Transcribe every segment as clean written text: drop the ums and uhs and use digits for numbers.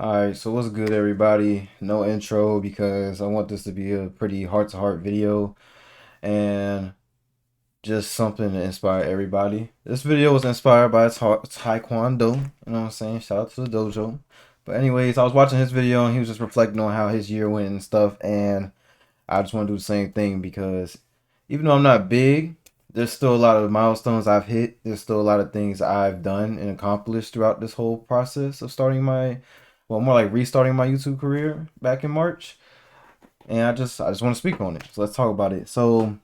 Alright, so what's good, everybody? No intro because I want this to be a pretty heart-to-heart video and just something to inspire everybody. This video was inspired by Taekwondo, you know what I'm saying? Shout out to the dojo. But anyways, I was watching his video and he was just reflecting on how his year went and stuff, and I just want to do the same thing because even though I'm not big, there's still a lot of milestones I've hit. There's still a lot of things I've done and accomplished throughout this whole process of starting well, more like restarting my YouTube career back in March. And I just want to speak on it. So let's talk about it. So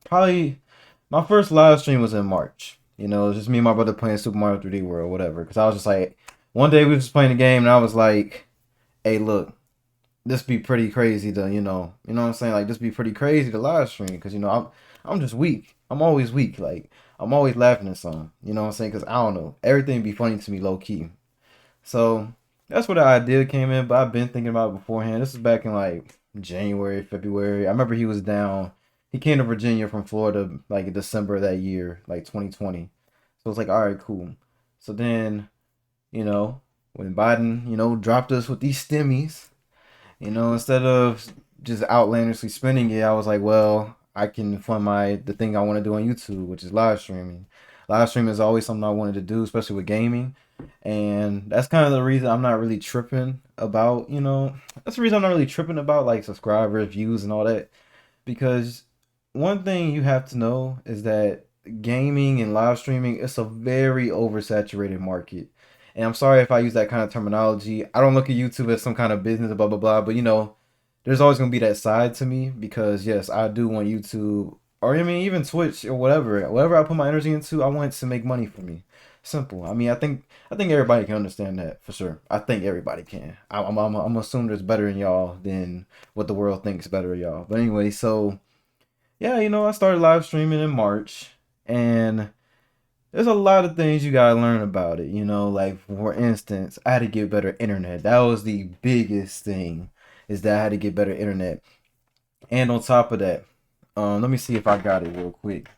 probably my first live stream was in March. It was just me and my brother playing Super Mario 3D World, whatever. Because I was just like, one day we were just playing the game, and I was like, "Hey, look, this be pretty crazy to what I'm saying, like this be pretty crazy to live stream because I'm just weak. I'm always weak. Like I'm always laughing at something. You know what I'm saying? Because I don't know, everything be funny to me low key. So that's where the idea came in. But I've been thinking about it beforehand. This is back in like January, February. I remember he was down. He came to Virginia from Florida like in December of that year, like 2020. So it's like, all right, cool. So then, you know, when Biden, dropped us with these stimmies, instead of just outlandishly spending it, I was like, well, I can fund the thing I want to do on YouTube, which is live streaming. Live streaming is always something I wanted to do, especially with gaming. And that's kind of the reason I'm not really tripping about, that's the reason I'm not really tripping about like subscribers, views, and all that. Because one thing you have to know is that gaming and live streaming, it's a very oversaturated market. And I'm sorry if I use that kind of terminology. I don't look at YouTube as some kind of business, blah blah blah. But there's always gonna be that side to me because yes, I do want YouTube, or I mean even Twitch or whatever I put my energy into, I want it to make money for me. Simple. I mean, I think everybody can understand that for sure. I think everybody can. I'm assuming there's better in y'all than what the world thinks better of y'all. But anyway, so yeah, I started live streaming in March, and there's a lot of things you gotta learn about it. Like for instance, I had to get better internet. That was the biggest thing, is that I had to get better internet. And on top of that, let me see if I got it real quick,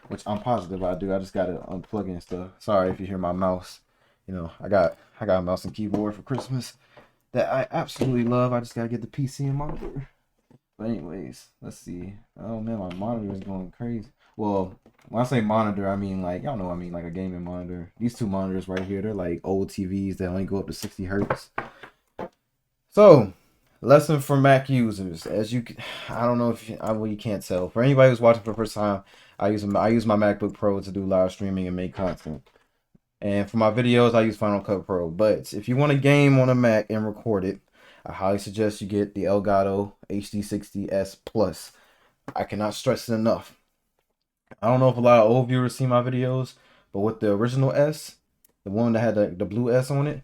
which I'm positive I do. I just gotta unplug and stuff. Sorry if you hear my mouse. I got a mouse and keyboard for Christmas that I absolutely love. I just gotta get the PC and monitor. But anyways, let's see. Oh man, my monitor is going crazy. Well, when I say monitor, I mean like y'all know I mean like a gaming monitor. These two monitors right here, they're like old TVs that only go up to 60 hertz. So, lesson for Mac users, I don't know if well, you can't tell. For anybody who's watching for the first time, I use my MacBook Pro to do live streaming and make content. And for my videos, I use Final Cut Pro. But if you want to game on a Mac and record it, I highly suggest you get the Elgato HD60S Plus. I cannot stress it enough. I don't know if a lot of old viewers see my videos, but with the original S, the one that had the blue S on it,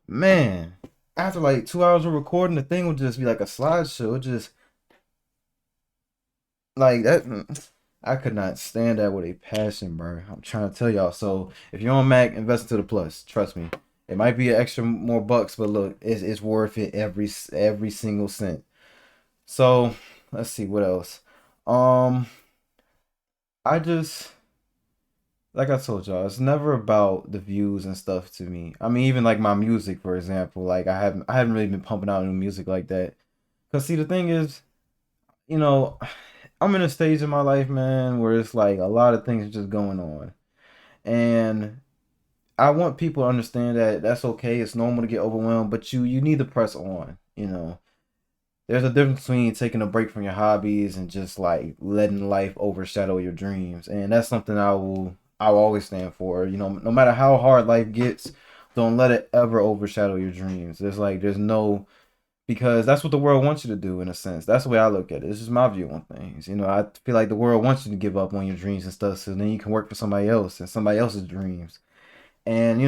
man, after like 2 hours of recording, the thing would just be like a slideshow. It just like that. I could not stand that with a passion, bro. I'm trying to tell y'all. So if you're on Mac, invest into the Plus. Trust me. It might be an extra more bucks, but look, it's worth it every single cent. So let's see what else. Um, I just like I told y'all, it's never about the views and stuff to me. I mean, even like my music, for example, like I haven't really been pumping out new music like that. Cause see, the thing is, you know, I'm in a stage in my life, man, where it's like a lot of things are just going on. And I want people to understand that that's okay. It's normal to get overwhelmed, but you need to press on. There's a difference between taking a break from your hobbies and just like letting life overshadow your dreams. And that's something I will always stand for. No matter how hard life gets, don't let it ever overshadow your dreams. There's no, because that's what the world wants you to do in a sense. That's the way I look at it. This is my view on things. I feel like the world wants you to give up on your dreams and stuff, so then you can work for somebody else and somebody else's dreams. And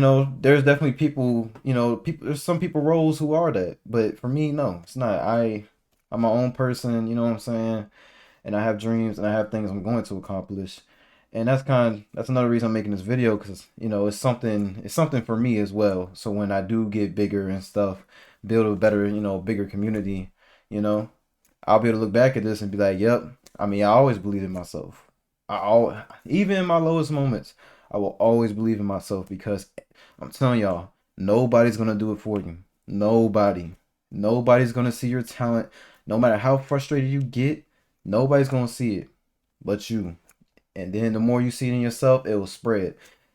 there's definitely people, people. There's some people roles who are that, but for me, no, it's not. I'm my own person. You know what I'm saying? And I have dreams and I have things I'm going to accomplish. And that's another reason I'm making this video, because it's something for me as well. So when I do get bigger and stuff, build a better, bigger community, you know, I'll be able to look back at this and be like, yep. I mean, I always believe in myself. Even in my lowest moments, I will always believe in myself, because I'm telling y'all, Nobody's gonna do it for you. Nobody. Nobody's gonna see your talent. No matter how frustrated you get, nobody's gonna see it but you. And then the more you see it in yourself, it will spread.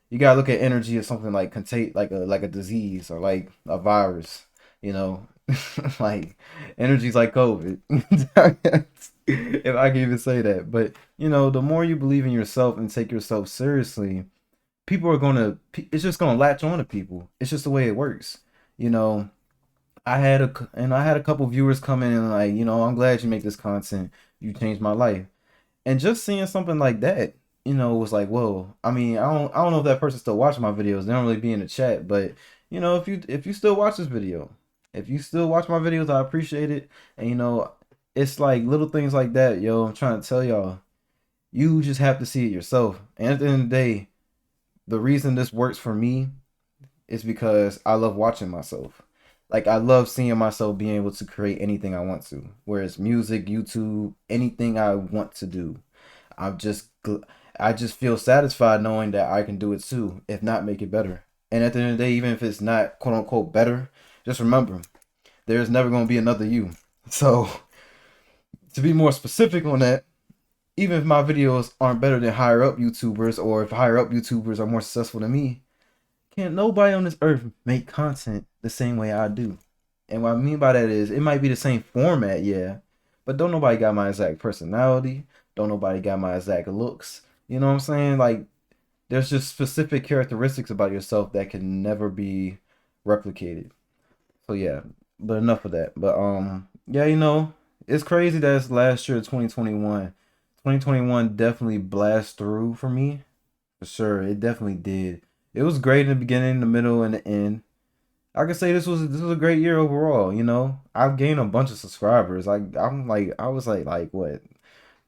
You gotta look at energy as something like contate, like a disease or like a virus. You know, like energy's like COVID. If I can even say that, but the more you believe in yourself and take yourself seriously, people are gonna. It's just gonna latch on to people. It's just the way it works. You know, I had a couple viewers come in and like, I'm glad you make this content. You changed my life. And just seeing something like that, was like, whoa. I mean, I don't know if that person's still watching my videos. They don't really be in the chat, but if you still watch this video, if you still watch my videos, I appreciate it. And it's like little things like that, yo. I'm trying to tell y'all, you just have to see it yourself. And at the end of the day, the reason this works for me is because I love watching myself. Like I love seeing myself being able to create anything I want to. Whereas music, YouTube, anything I want to do. I'm just I just feel satisfied knowing that I can do it too, if not make it better. And at the end of the day, even if it's not quote unquote better, just remember there's never gonna be another you. So to be more specific on that, even if my videos aren't better than higher up YouTubers, or if higher up YouTubers are more successful than me, can't nobody on this earth make content the same way I do. And what I mean by that is it might be the same format, yeah, but don't nobody got my exact personality. Don't nobody got my exact looks. You know what I'm saying? Like there's just specific characteristics about yourself that can never be replicated. So yeah, but enough of that. But yeah, it's crazy that it's last year 2021. 2021 definitely blast through for me. For sure. It definitely did. It was great in the beginning, the middle, and the end. I could say this was a great year overall. I've gained a bunch of subscribers. I was like what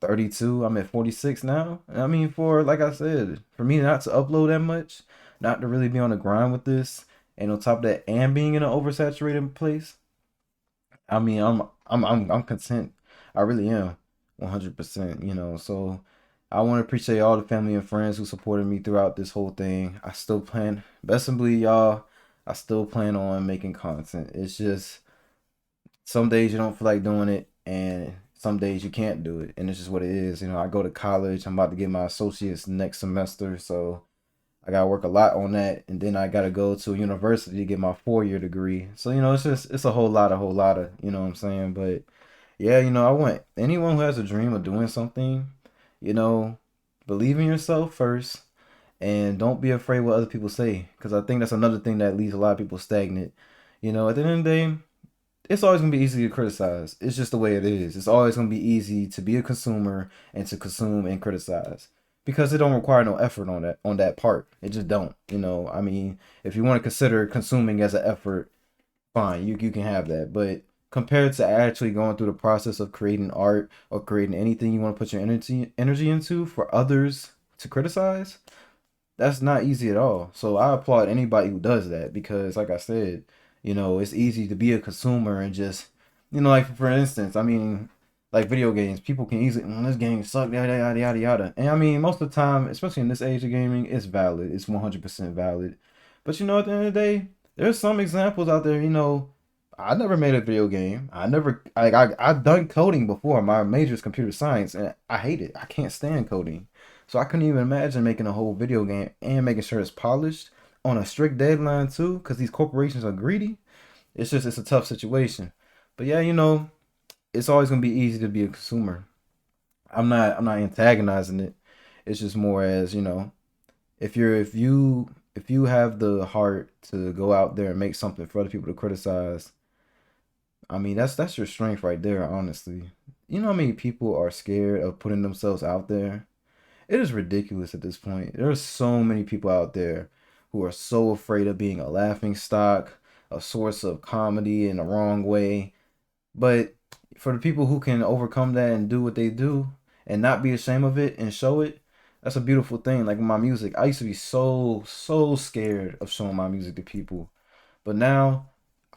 32. I'm at 46 now. I mean, for like I said, for me not to upload that much, not to really be on the grind with this, and on top of that, and being in an oversaturated place, I mean, I'm content. I really am, 100%. So I want to appreciate all the family and friends who supported me throughout this whole thing. I still plan, best and believe y'all, I still plan on making content. It's just some days you don't feel like doing it, and some days you can't do it, and it's just what it is. I go to college. I'm about to get my associates next semester, so I gotta work a lot on that, and then I gotta go to a university to get my 4-year degree. So it's a whole lot of what I'm saying. But yeah, I want anyone who has a dream of doing something, you know, believe in yourself first, and don't be afraid what other people say, because I think that's another thing that leaves a lot of people stagnant. At the end of the day, it's always gonna be easy to criticize. It's just the way it is. It's always gonna be easy to be a consumer and to consume and criticize because it don't require no effort on that part. It just don't. I mean, if you want to consider consuming as an effort, fine, you can have that. But compared to actually going through the process of creating art or creating anything you want to put your energy into for others to criticize, that's not easy at all. So I applaud anybody who does that because, like I said, it's easy to be a consumer and just, like for instance, I mean, like video games, people can easily, this game suck, yada yada yada yada. And I mean, most of the time, especially in this age of gaming, it's valid. It's 100% valid. But at the end of the day, there's some examples out there. I never made a video game. I've done coding before. My major is computer science, and I hate it. I can't stand coding. So I couldn't even imagine making a whole video game and making sure it's polished on a strict deadline too, because these corporations are greedy. It's a tough situation. But yeah, it's always gonna be easy to be a consumer. I'm not antagonizing it. It's just more as, if you have the heart to go out there and make something for other people to criticize, I mean that's your strength right there, honestly. You know how many people are scared of putting themselves out there? It is ridiculous at this point. There are so many people out there who are so afraid of being a laughing stock, a source of comedy in the wrong way. But for the people who can overcome that and do what they do and not be ashamed of it and show it, that's a beautiful thing. Like with my music, I used to be so scared of showing my music to people. But now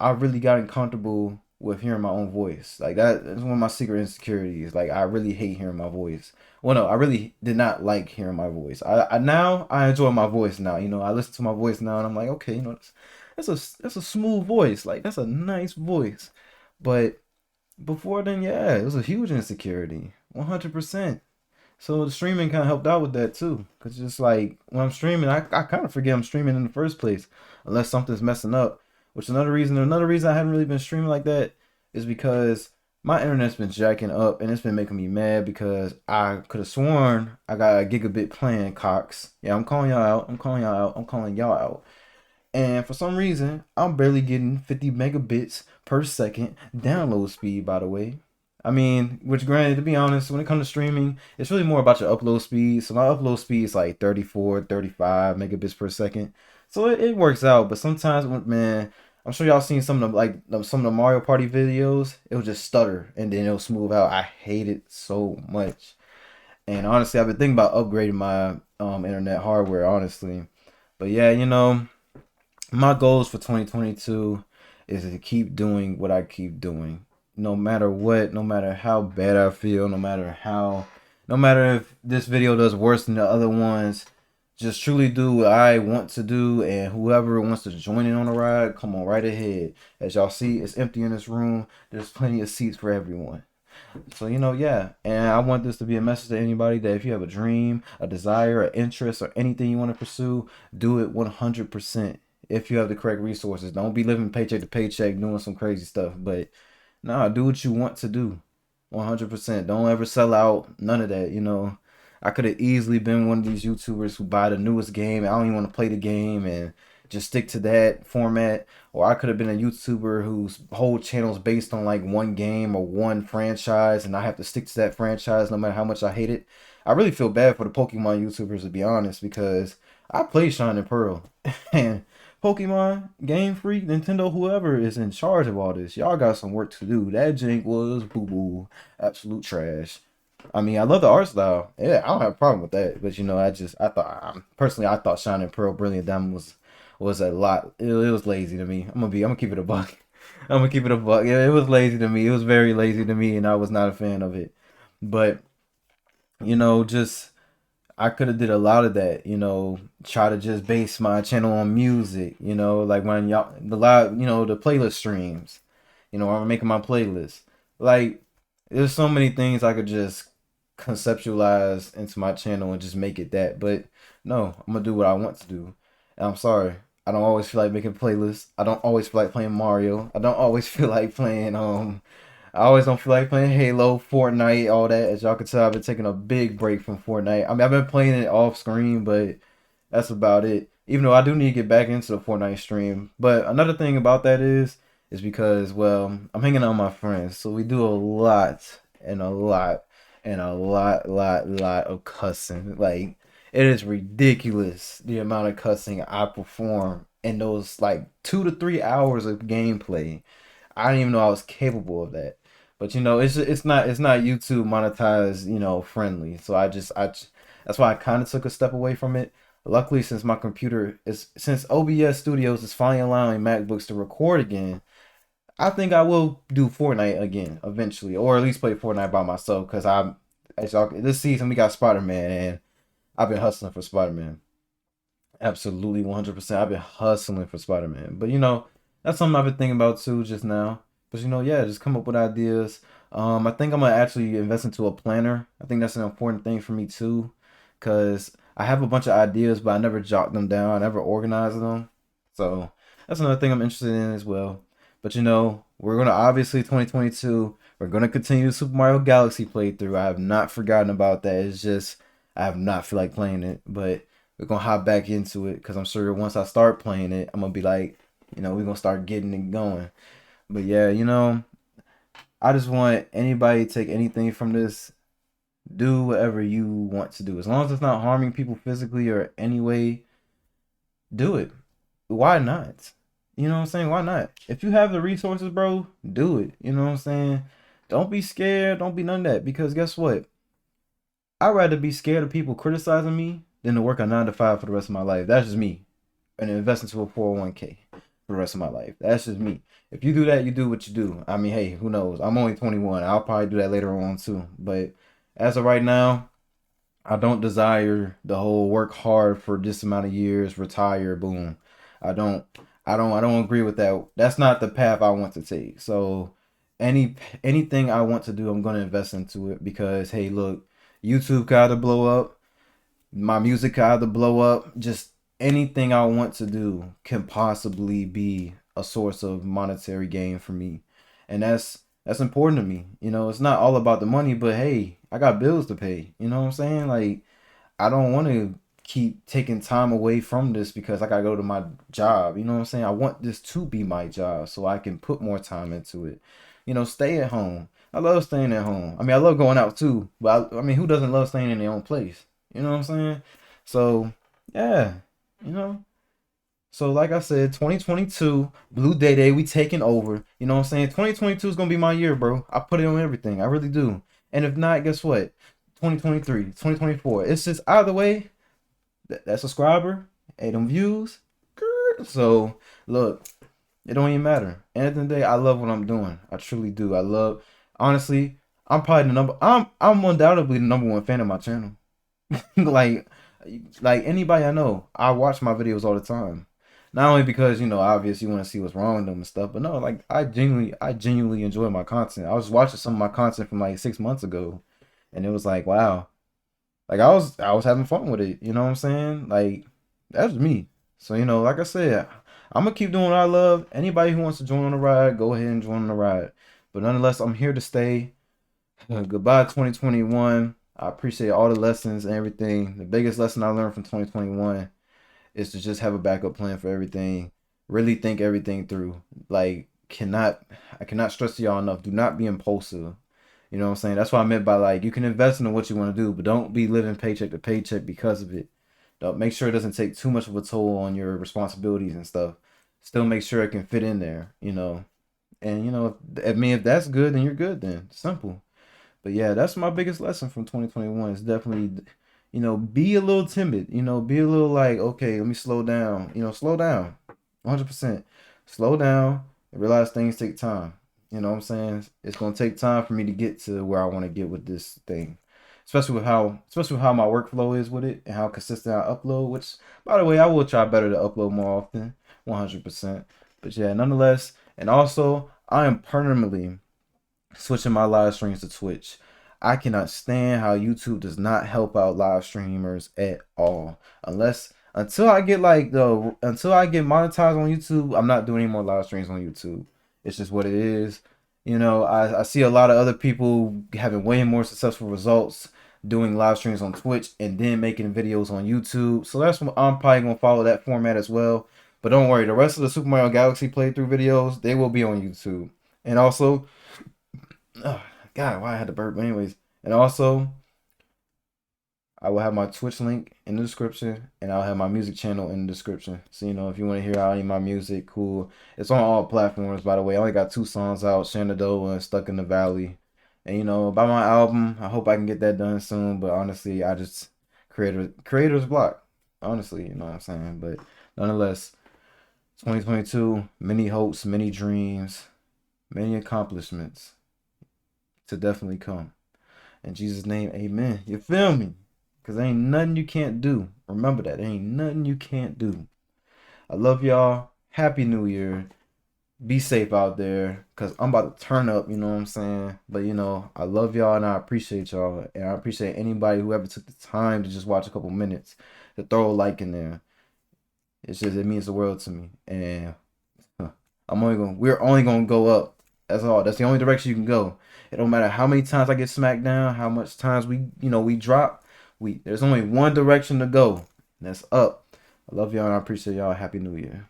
I've really gotten comfortable with hearing my own voice. Like that's one of my secret insecurities. Like I really hate hearing my voice. Well, no, I really did not like hearing my voice. I now I enjoy my voice now. I listen to my voice now and I'm like, okay, that's a smooth voice. Like that's a nice voice. But before then, yeah, it was a huge insecurity. 100%. So the streaming kind of helped out with that too. Cause just like when I'm streaming, I kind of forget I'm streaming in the first place, unless something's messing up. Which another reason I haven't really been streaming like that is because my internet's been jacking up and it's been making me mad because I could have sworn I got a gigabit plan, Cox. Yeah, I'm calling y'all out. I'm calling y'all out. I'm calling y'all out. And for some reason, I'm barely getting 50 megabits per second download speed, by the way. I mean, which granted, to be honest, when it comes to streaming, it's really more about your upload speed. So my upload speed is like 34, 35 megabits per second. So it works out. But sometimes, man, I'm sure y'all seen some of the some of the Mario Party videos. It'll just stutter and then it'll smooth out. I hate it so much. And honestly, I've been thinking about upgrading my internet hardware, honestly. But yeah, my goals for 2022 is to keep doing what I keep doing. No matter what, no matter how bad I feel, no matter if this video does worse than the other ones, just truly do what I want to do, and whoever wants to join in on the ride, come on right ahead. As y'all see, it's empty in this room. There's plenty of seats for everyone. So, yeah. And I want this to be a message to anybody that if you have a dream, a desire, an interest, or anything you want to pursue, do it 100% if you have the correct resources. Don't be living paycheck to paycheck doing some crazy stuff. But nah, do what you want to do 100%. Don't ever sell out. None of that, I could have easily been one of these YouTubers who buy the newest game. I don't even want to play the game and just stick to that format. Or I could have been a YouTuber whose whole channel is based on like one game or one franchise, and I have to stick to that franchise no matter how much I hate it. I really feel bad for the Pokemon YouTubers, to be honest, because I play Shining Pearl and Pokemon, Game Freak, Nintendo, whoever is in charge of all this, y'all got some work to do. That jank was boo boo, absolute trash. I mean, I love the art style. Yeah, I don't have a problem with that. But I thought personally, I thought Shining Pearl, Brilliant Diamond was a lot. It was lazy to me. I'm gonna keep it a buck. I'm gonna keep it a buck. Yeah, it was lazy to me. It was very lazy to me, and I was not a fan of it. But just I could have did a lot of that. Try to just base my channel on music. Like when y'all the live, the playlist streams. I'm making my playlist. Like there's so many things I could just conceptualize into my channel and just make it that. But no, I'm gonna do what I want to do. And I'm sorry. I don't always feel like making playlists. I don't always feel like playing Mario. I don't always feel like playing I always don't feel like playing Halo, Fortnite, all that. As y'all can tell, I've been taking a big break from Fortnite. I mean, I've been playing it off screen, but that's about it. Even though I do need to get back into the Fortnite stream. But another thing about that is because, well, I'm hanging out with my friends. So we do a lot and a lot and a lot of cussing. Like, it is ridiculous the amount of cussing I perform in those like 2 to 3 hours of gameplay. I didn't even know I was capable of that. But it's not YouTube monetized, friendly. So that's why I kind of took a step away from it. Luckily, since OBS Studios is finally allowing MacBooks to record again, I think I will do Fortnite again eventually, or at least play Fortnite by myself. Because this season we got Spider Man, and I've been hustling for Spider Man. Absolutely 100%. I've been hustling for Spider Man. But that's something I've been thinking about too just now. But yeah, just come up with ideas. I think I'm gonna actually invest into a planner. I think that's an important thing for me too, cause I have a bunch of ideas, but I never jot them down. I never organize them. So that's another thing I'm interested in as well. But we're gonna obviously 2022. We're gonna continue the Super Mario Galaxy playthrough. I have not forgotten about that. It's just I have not feel like playing it, but we're gonna hop back into it because I'm sure once I start playing it, I'm gonna be like, we're gonna start getting it going. But yeah, I just want anybody to take anything from this. Do whatever you want to do. As long as it's not harming people physically or any way, do it. Why not? You know what I'm saying? Why not? If you have the resources, bro, do it. You know what I'm saying? Don't be scared. Don't be none of that. Because guess what? I'd rather be scared of people criticizing me than to work a 9 to 5 for the rest of my life. That's just me. And invest into a 401k for the rest of my life. That's just me. If you do that, you do what you do. I mean, hey, who knows? I'm only 21. I'll probably do that later on too. But as of right now, I don't desire the whole work hard for this amount of years, retire, boom. I don't. I don't agree with that. That's not the path I want to take. So anything I want to do, I'm gonna invest into it because hey, look, YouTube got to blow up, my music got to blow up. Just anything I want to do can possibly be a source of monetary gain for me, and that's important to me. You know, it's not all about the money, but hey, I got bills to pay. You know what I'm saying? Like I don't want to keep taking time away from this because I gotta go to my job. You know what I'm saying? I want this to be my job so I can put more time into it. You know, stay at home. I love staying at home. I mean, I love going out too, but I mean, who doesn't love staying in their own place? You know what I'm saying? So, yeah, you know. So, like I said, 2022, Blue Day, we taking over. You know what I'm saying? 2022 is gonna be my year, bro. I put it on everything. I really do. And if not, guess what? 2023, 2024. It's just either way, that subscriber, hey, them views. So look, it don't even matter. End of the day, I love what I'm doing. I truly do. I love. Honestly, I'm probably the number. I'm undoubtedly the number one fan of my channel. like, like anybody I know, I watch my videos all the time. Not only because obviously you want to see what's wrong with them and stuff, but no, like I genuinely enjoy my content. I was watching some of my content from like 6 months ago, and it was like, wow, like I was having fun with it. You know what I'm saying? Like that's me. So like I said, I'm gonna keep doing what I love. Anybody who wants to join on the ride, go ahead and join on the ride. But nonetheless, I'm here to stay. Goodbye 2021. I appreciate all the lessons and everything. The biggest lesson I learned from 2021 is to just have a backup plan for everything. Really think everything through. Like I cannot stress to y'all enough. Do not be impulsive. You know what I'm saying? That's what I meant by like you can invest in what you want to do, but don't be living paycheck to paycheck because of it. Don't make sure it doesn't take too much of a toll on your responsibilities and stuff. Still make sure it can fit in there. And if that's good, then you're good then. Simple. But yeah, that's my biggest lesson from 2021 is definitely, be a little timid, be a little like, okay, let me slow down, slow down 100%. Slow down and realize things take time. You know what I'm saying? It's going to take time for me to get to where I want to get with this thing. Especially with how my workflow is with it and how consistent I upload, which by the way, I will try better to upload more often, 100%. But yeah, nonetheless, and also I am permanently switching my live streams to Twitch. I cannot stand how YouTube does not help out live streamers at all. Until I get monetized on YouTube, I'm not doing any more live streams on YouTube. It's just what it is. I see a lot of other people having way more successful results doing live streams on Twitch and then making videos on YouTube. So that's what I'm probably gonna follow that format as well. But don't worry, the rest of the Super Mario Galaxy playthrough videos, they will be on YouTube. And also, oh, God, why I had to burp. But anyways, and also I will have my Twitch link in the description, and I'll have my music channel in the description. So if you want to hear any of my music, cool. It's on all platforms, by the way. I only got 2 songs out: Shenandoah and Stuck in the Valley. And about my album, I hope I can get that done soon. But honestly, I just creator's block. Honestly, you know what I'm saying. But nonetheless, 2022, many hopes, many dreams, many accomplishments to definitely come. In Jesus' name, amen. You feel me? Because there ain't nothing you can't do. Remember that. There ain't nothing you can't do. I love y'all. Happy New Year. Be safe out there. Because I'm about to turn up, you know what I'm saying? But, I love y'all and I appreciate y'all. And I appreciate anybody who ever took the time to just watch a couple minutes to throw a like in there. It means the world to me. And we're only gonna go up. That's all. That's the only direction you can go. It don't matter how many times I get smacked down, how much times we drop. There's only one direction to go. And that's up. I love y'all and I appreciate y'all. Happy New Year.